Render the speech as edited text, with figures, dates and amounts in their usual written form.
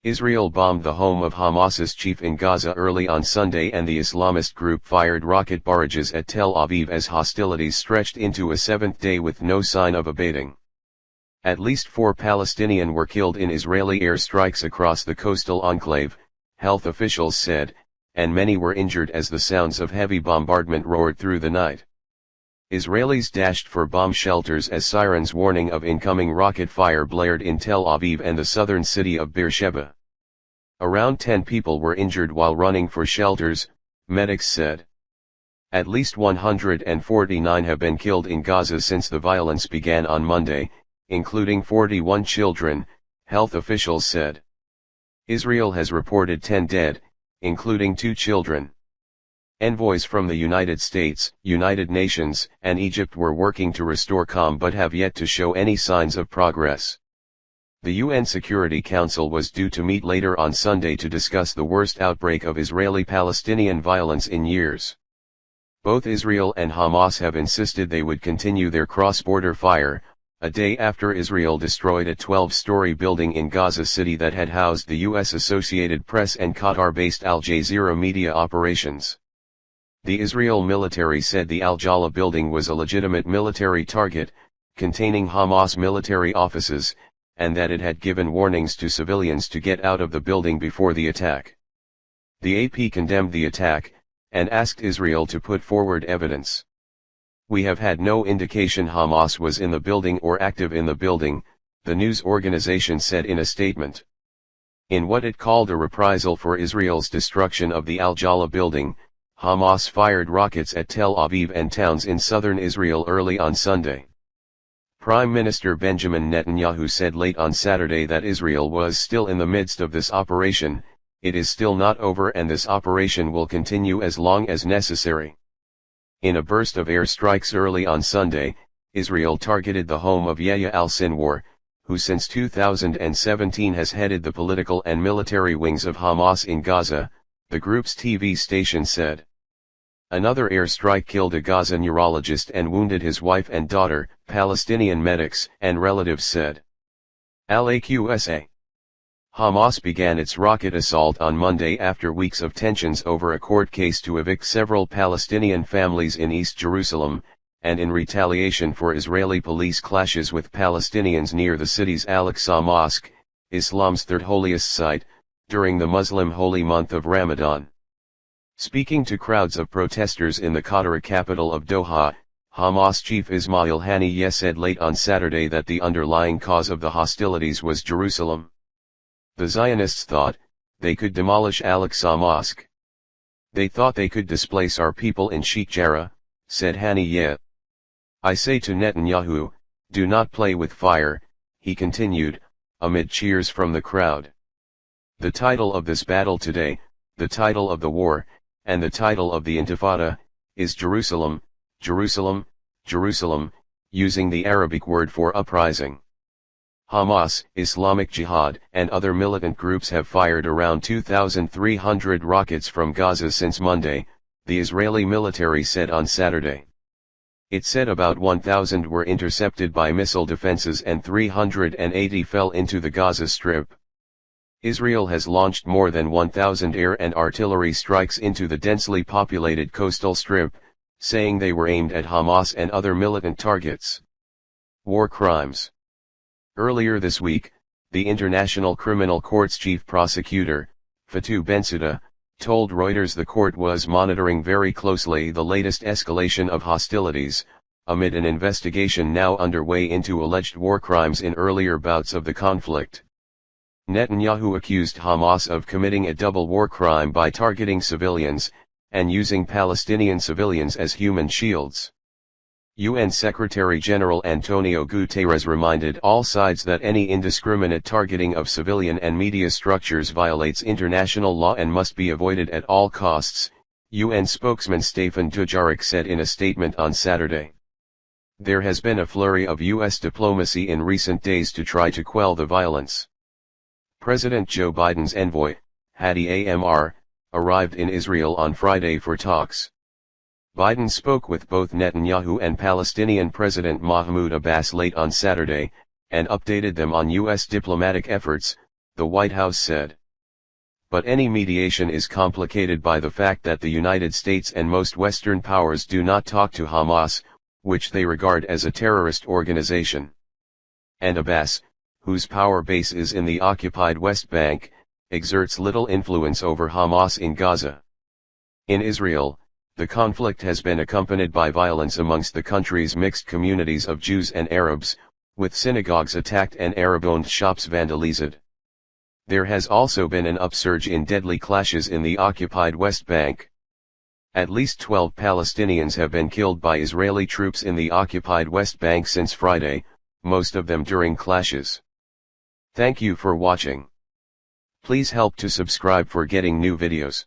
Israel bombed the home of Hamas's chief in Gaza early on Sunday, and the Islamist group fired rocket barrages at Tel Aviv as hostilities stretched into a seventh day with no sign of abating. At least 4 Palestinians were killed in Israeli airstrikes across the coastal enclave, health officials said, and many were injured as the sounds of heavy bombardment roared through the night. Israelis dashed for bomb shelters as sirens warning of incoming rocket fire blared in Tel Aviv and the southern city of Beersheba. Around 10 people were injured while running for shelters, medics said. At least 149 have been killed in Gaza since the violence began on Monday, including 41 children, health officials said. Israel has reported 10 dead, including 2 children. Envoys from the United States, United Nations, and Egypt were working to restore calm but have yet to show any signs of progress. The UN Security Council was due to meet later on Sunday to discuss the worst outbreak of Israeli-Palestinian violence in years. Both Israel and Hamas have insisted they would continue their cross-border fire, a day after Israel destroyed a 12-story building in Gaza City that had housed the U.S. Associated Press and Qatar-based Al Jazeera media operations. The Israel military said the Al-Jala building was a legitimate military target, containing Hamas military offices, and that it had given warnings to civilians to get out of the building before the attack. The AP condemned the attack, and asked Israel to put forward evidence. "We have had no indication Hamas was in the building or active in the building," the news organization said in a statement. In what it called a reprisal for Israel's destruction of the Al-Jala building, Hamas fired rockets at Tel Aviv and towns in southern Israel early on Sunday. Prime Minister Benjamin Netanyahu said late on Saturday that Israel was still in the midst of this operation. "It is still not over and this operation will continue as long as necessary." In a burst of airstrikes early on Sunday, Israel targeted the home of Yahya al-Sinwar, who since 2017 has headed the political and military wings of Hamas in Gaza, the group's TV station said. Another airstrike killed a Gaza neurologist and wounded his wife and daughter, Palestinian medics and relatives said. Al-Aqsa. Hamas began its rocket assault on Monday after weeks of tensions over a court case to evict several Palestinian families in East Jerusalem, and in retaliation for Israeli police clashes with Palestinians near the city's Al-Aqsa Mosque, Islam's third holiest site, during the Muslim holy month of Ramadan. Speaking to crowds of protesters in the Qatari capital of Doha, Hamas chief Ismail Haniyeh said late on Saturday that the underlying cause of the hostilities was Jerusalem. The Zionists thought they could demolish Al-Aqsa Mosque. "They thought they could displace our people in Sheikh Jarrah," said Haniyeh. "I say to Netanyahu, do not play with fire," he continued, amid cheers from the crowd. The title of this battle today, the title of the war, and the title of the Intifada, is Jerusalem, Jerusalem, Jerusalem, using the Arabic word for uprising. Hamas, Islamic Jihad, and other militant groups have fired around 2,300 rockets from Gaza since Monday, the Israeli military said on Saturday. It said about 1,000 were intercepted by missile defenses and 380 fell into the Gaza Strip. Israel has launched more than 1,000 air and artillery strikes into the densely populated coastal strip, saying they were aimed at Hamas and other militant targets. War crimes. Earlier this week, the International Criminal Court's chief prosecutor, Fatou Bensouda, told Reuters the court was monitoring very closely the latest escalation of hostilities, amid an investigation now underway into alleged war crimes in earlier bouts of the conflict. Netanyahu accused Hamas of committing a double war crime by targeting civilians, and using Palestinian civilians as human shields. UN Secretary-General Antonio Guterres reminded all sides that any indiscriminate targeting of civilian and media structures violates international law and must be avoided at all costs, UN spokesman Stefan Dujarric said in a statement on Saturday. There has been a flurry of U.S. diplomacy in recent days to try to quell the violence. President Joe Biden's envoy, Hadi Amr, arrived in Israel on Friday for talks. Biden spoke with both Netanyahu and Palestinian President Mahmoud Abbas late on Saturday, and updated them on U.S. diplomatic efforts, the White House said. But any mediation is complicated by the fact that the United States and most Western powers do not talk to Hamas, which they regard as a terrorist organization. And Abbas, whose power base is in the occupied West Bank, exerts little influence over Hamas in Gaza. In Israel, the conflict has been accompanied by violence amongst the country's mixed communities of Jews and Arabs, with synagogues attacked and Arab-owned shops vandalized. There has also been an upsurge in deadly clashes in the occupied West Bank. At least 12 Palestinians have been killed by Israeli troops in the occupied West Bank since Friday, most of them during clashes. Thank you for watching. Please help to subscribe for getting new videos.